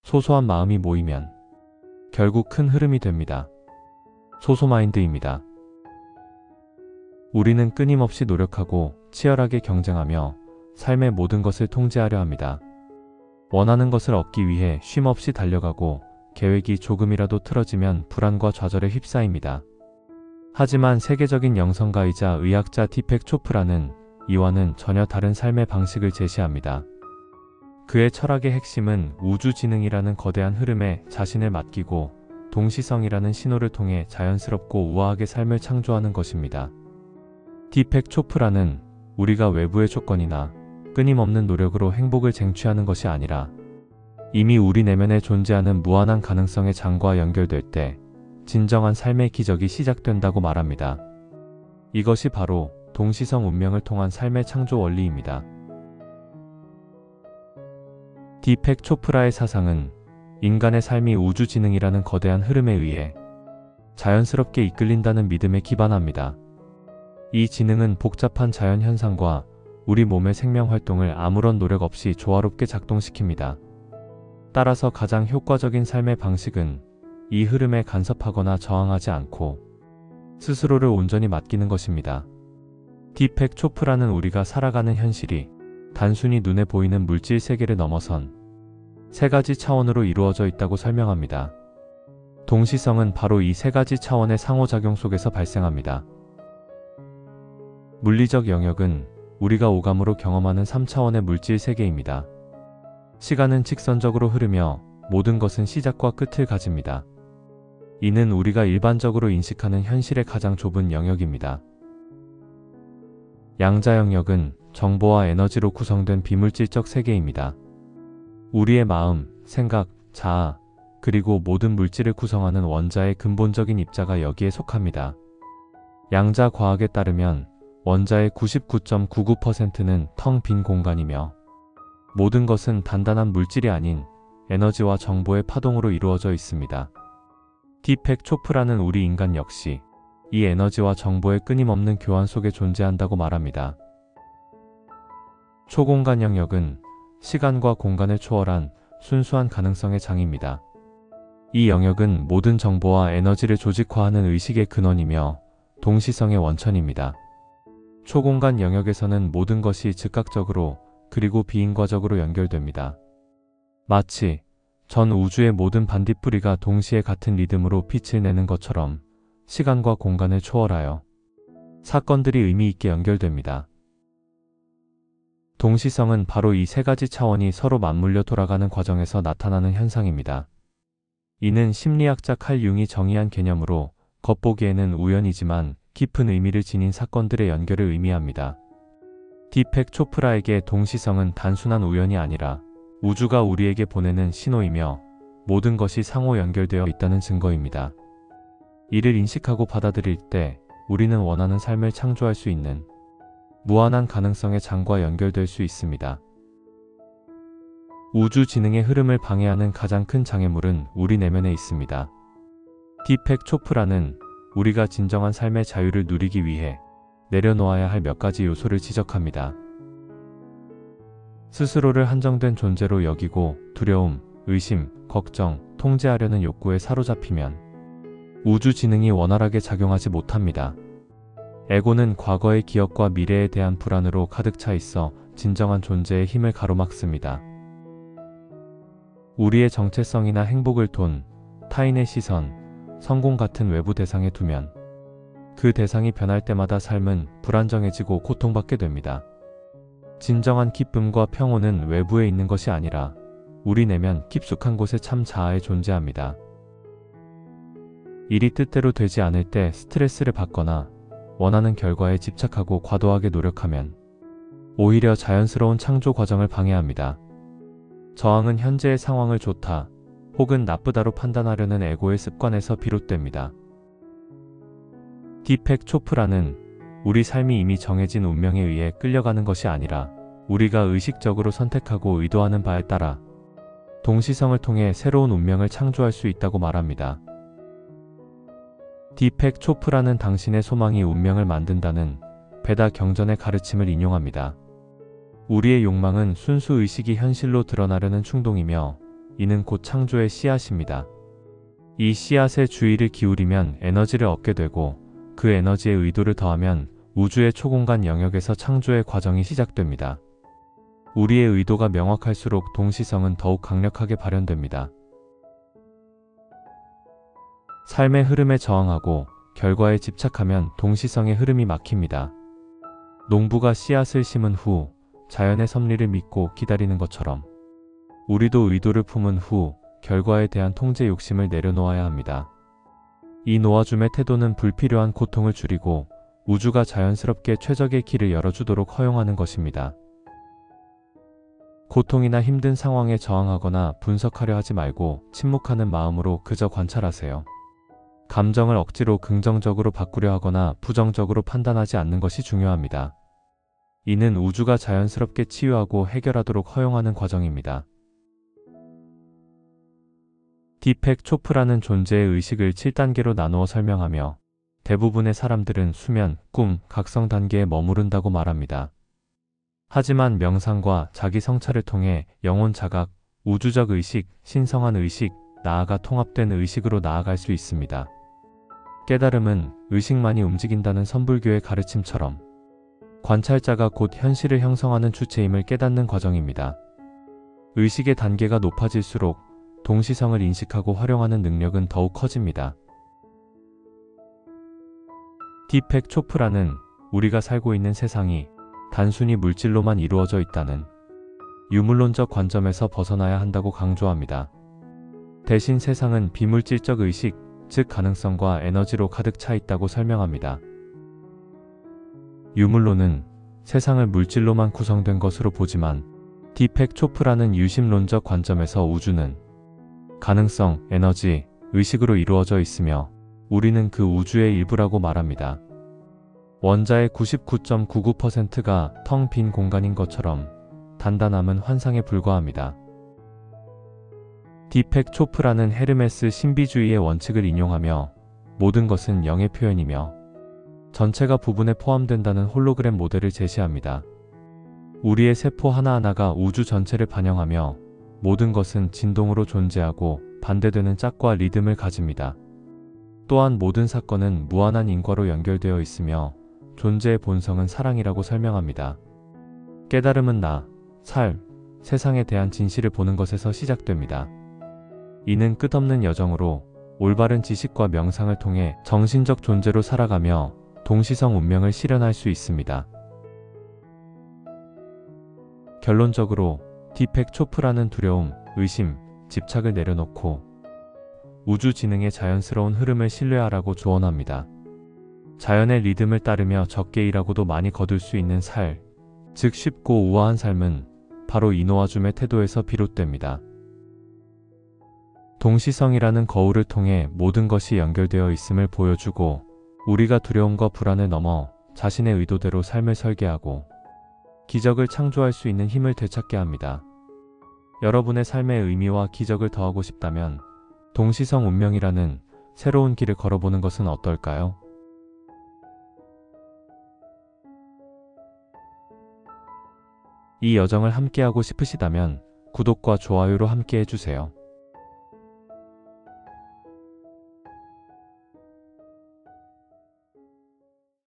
소소한 마음이 모이면 결국 큰 흐름이 됩니다. 소소마인드입니다. 우리는 끊임없이 노력하고 치열하게 경쟁하며 삶의 모든 것을 통제하려 합니다. 원하는 것을 얻기 위해 쉼없이 달려가고 계획이 조금이라도 틀어지면 불안과 좌절에 휩싸입니다. 하지만 세계적인 영성가이자 의학자 디펙 초프라는 이와는 전혀 다른 삶의 방식을 제시합니다. 그의 철학의 핵심은 우주지능이라는 거대한 흐름에 자신을 맡기고 동시성이라는 신호를 통해 자연스럽고 우아하게 삶을 창조하는 것입니다. 디펙 초프라는 우리가 외부의 조건이나 끊임없는 노력으로 행복을 쟁취하는 것이 아니라 이미 우리 내면에 존재하는 무한한 가능성의 장과 연결될 때 진정한 삶의 기적이 시작된다고 말합니다. 이것이 바로 동시성 운명을 통한 삶의 창조 원리입니다. 디펙 초프라의 사상은 인간의 삶이 우주지능이라는 거대한 흐름에 의해 자연스럽게 이끌린다는 믿음에 기반합니다. 이 지능은 복잡한 자연현상과 우리 몸의 생명활동을 아무런 노력 없이 조화롭게 작동시킵니다. 따라서 가장 효과적인 삶의 방식은 이 흐름에 간섭하거나 저항하지 않고 스스로를 온전히 맡기는 것입니다. 디펙 초프라는 우리가 살아가는 현실이 단순히 눈에 보이는 물질 세계를 넘어선 세 가지 차원으로 이루어져 있다고 설명합니다. 동시성은 바로 이 세 가지 차원의 상호작용 속에서 발생합니다. 물리적 영역은 우리가 오감으로 경험하는 3차원의 물질 세계입니다. 시간은 직선적으로 흐르며 모든 것은 시작과 끝을 가집니다. 이는 우리가 일반적으로 인식하는 현실의 가장 좁은 영역입니다. 양자 영역은 정보와 에너지로 구성된 비물질적 세계입니다. 우리의 마음, 생각, 자아, 그리고 모든 물질을 구성하는 원자의 근본적인 입자가 여기에 속합니다. 양자 과학에 따르면 원자의 99.99%는 텅 빈 공간이며 모든 것은 단단한 물질이 아닌 에너지와 정보의 파동으로 이루어져 있습니다. 디펙 초프라는 우리 인간 역시 이 에너지와 정보의 끊임없는 교환 속에 존재한다고 말합니다. 초공간 영역은 시간과 공간을 초월한 순수한 가능성의 장입니다. 이 영역은 모든 정보와 에너지를 조직화하는 의식의 근원이며 동시성의 원천입니다. 초공간 영역에서는 모든 것이 즉각적으로 그리고 비인과적으로 연결됩니다. 마치 전 우주의 모든 반딧불이가 동시에 같은 리듬으로 빛을 내는 것처럼 시간과 공간을 초월하여 사건들이 의미 있게 연결됩니다. 동시성은 바로 이 세 가지 차원이 서로 맞물려 돌아가는 과정에서 나타나는 현상입니다. 이는 심리학자 칼 융이 정의한 개념으로 겉보기에는 우연이지만 깊은 의미를 지닌 사건들의 연결을 의미합니다. 디펙 초프라에게 동시성은 단순한 우연이 아니라 우주가 우리에게 보내는 신호이며 모든 것이 상호 연결되어 있다는 증거입니다. 이를 인식하고 받아들일 때 우리는 원하는 삶을 창조할 수 있는 무한한 가능성의 장과 연결될 수 있습니다. 우주 지능의 흐름을 방해하는 가장 큰 장애물은 우리 내면에 있습니다. 디펙 초프라는 우리가 진정한 삶의 자유를 누리기 위해 내려놓아야 할 몇 가지 요소를 지적합니다. 스스로를 한정된 존재로 여기고 두려움, 의심, 걱정, 통제하려는 욕구에 사로잡히면 우주 지능이 원활하게 작용하지 못합니다. 에고는 과거의 기억과 미래에 대한 불안으로 가득 차 있어 진정한 존재의 힘을 가로막습니다. 우리의 정체성이나 행복을 돈, 타인의 시선, 성공 같은 외부 대상에 두면 그 대상이 변할 때마다 삶은 불안정해지고 고통받게 됩니다. 진정한 기쁨과 평온은 외부에 있는 것이 아니라 우리 내면 깊숙한 곳에 참 자아에 존재합니다. 일이 뜻대로 되지 않을 때 스트레스를 받거나 원하는 결과에 집착하고 과도하게 노력하면 오히려 자연스러운 창조 과정을 방해합니다. 저항은 현재의 상황을 좋다 혹은 나쁘다로 판단하려는 에고의 습관에서 비롯됩니다. 디펙 초프라는 우리 삶이 이미 정해진 운명에 의해 끌려가는 것이 아니라 우리가 의식적으로 선택하고 의도하는 바에 따라 동시성을 통해 새로운 운명을 창조할 수 있다고 말합니다. 디펙 초프라는 당신의 소망이 운명을 만든다는 베다 경전의 가르침을 인용합니다. 우리의 욕망은 순수 의식이 현실로 드러나려는 충동이며 이는 곧 창조의 씨앗입니다. 이 씨앗에 주의를 기울이면 에너지를 얻게 되고 그 에너지에 의도를 더하면 우주의 초공간 영역에서 창조의 과정이 시작됩니다. 우리의 의도가 명확할수록 동시성은 더욱 강력하게 발현됩니다. 삶의 흐름에 저항하고 결과에 집착하면 동시성의 흐름이 막힙니다. 농부가 씨앗을 심은 후 자연의 섭리를 믿고 기다리는 것처럼 우리도 의도를 품은 후 결과에 대한 통제 욕심을 내려놓아야 합니다. 이 놓아줌의 태도는 불필요한 고통을 줄이고 우주가 자연스럽게 최적의 길을 열어주도록 허용하는 것입니다. 고통이나 힘든 상황에 저항하거나 분석하려 하지 말고 침묵하는 마음으로 그저 관찰하세요. 감정을 억지로 긍정적으로 바꾸려 하거나 부정적으로 판단하지 않는 것이 중요합니다. 이는 우주가 자연스럽게 치유하고 해결하도록 허용하는 과정입니다. 디펙 초프라는 존재의 의식을 7단계로 나누어 설명하며 대부분의 사람들은 수면, 꿈, 각성 단계에 머무른다고 말합니다. 하지만 명상과 자기 성찰을 통해 영혼 자각, 우주적 의식, 신성한 의식, 나아가 통합된 의식으로 나아갈 수 있습니다. 깨달음은 의식만이 움직인다는 선불교의 가르침처럼 관찰자가 곧 현실을 형성하는 주체임을 깨닫는 과정입니다. 의식의 단계가 높아질수록 동시성을 인식하고 활용하는 능력은 더욱 커집니다. 디펙 초프라는 우리가 살고 있는 세상이 단순히 물질로만 이루어져 있다는 유물론적 관점에서 벗어나야 한다고 강조합니다. 대신 세상은 비물질적 의식, 즉 가능성과 에너지로 가득 차 있다고 설명합니다. 유물론은 세상을 물질로만 구성된 것으로 보지만 디펙 초프라는 유심론적 관점에서 우주는 가능성, 에너지, 의식으로 이루어져 있으며 우리는 그 우주의 일부라고 말합니다. 원자의 99.99%가 텅 빈 공간인 것처럼 단단함은 환상에 불과합니다. 디펙 초프라는 헤르메스 신비주의의 원칙을 인용하며 모든 것은 영의 표현이며 전체가 부분에 포함된다는 홀로그램 모델을 제시합니다. 우리의 세포 하나하나가 우주 전체를 반영하며 모든 것은 진동으로 존재하고 반대되는 짝과 리듬을 가집니다. 또한 모든 사건은 무한한 인과로 연결되어 있으며 존재의 본성은 사랑이라고 설명합니다. 깨달음은 나, 삶, 세상에 대한 진실을 보는 것에서 시작됩니다. 이는 끝없는 여정으로 올바른 지식과 명상을 통해 정신적 존재로 살아가며 동시성 운명을 실현할 수 있습니다. 결론적으로 디펙 초프라는 두려움, 의심, 집착을 내려놓고 우주 지능의 자연스러운 흐름을 신뢰하라고 조언합니다. 자연의 리듬을 따르며 적게 일하고도 많이 거둘 수 있는 즉 쉽고 우아한 삶은 바로 이 놓아줌의 태도에서 비롯됩니다. 동시성이라는 거울을 통해 모든 것이 연결되어 있음을 보여주고 우리가 두려움과 불안을 넘어 자신의 의도대로 삶을 설계하고 기적을 창조할 수 있는 힘을 되찾게 합니다. 여러분의 삶의 의미와 기적을 더하고 싶다면 동시성 운명이라는 새로운 길을 걸어보는 것은 어떨까요? 이 여정을 함께하고 싶으시다면 구독과 좋아요로 함께 해주세요.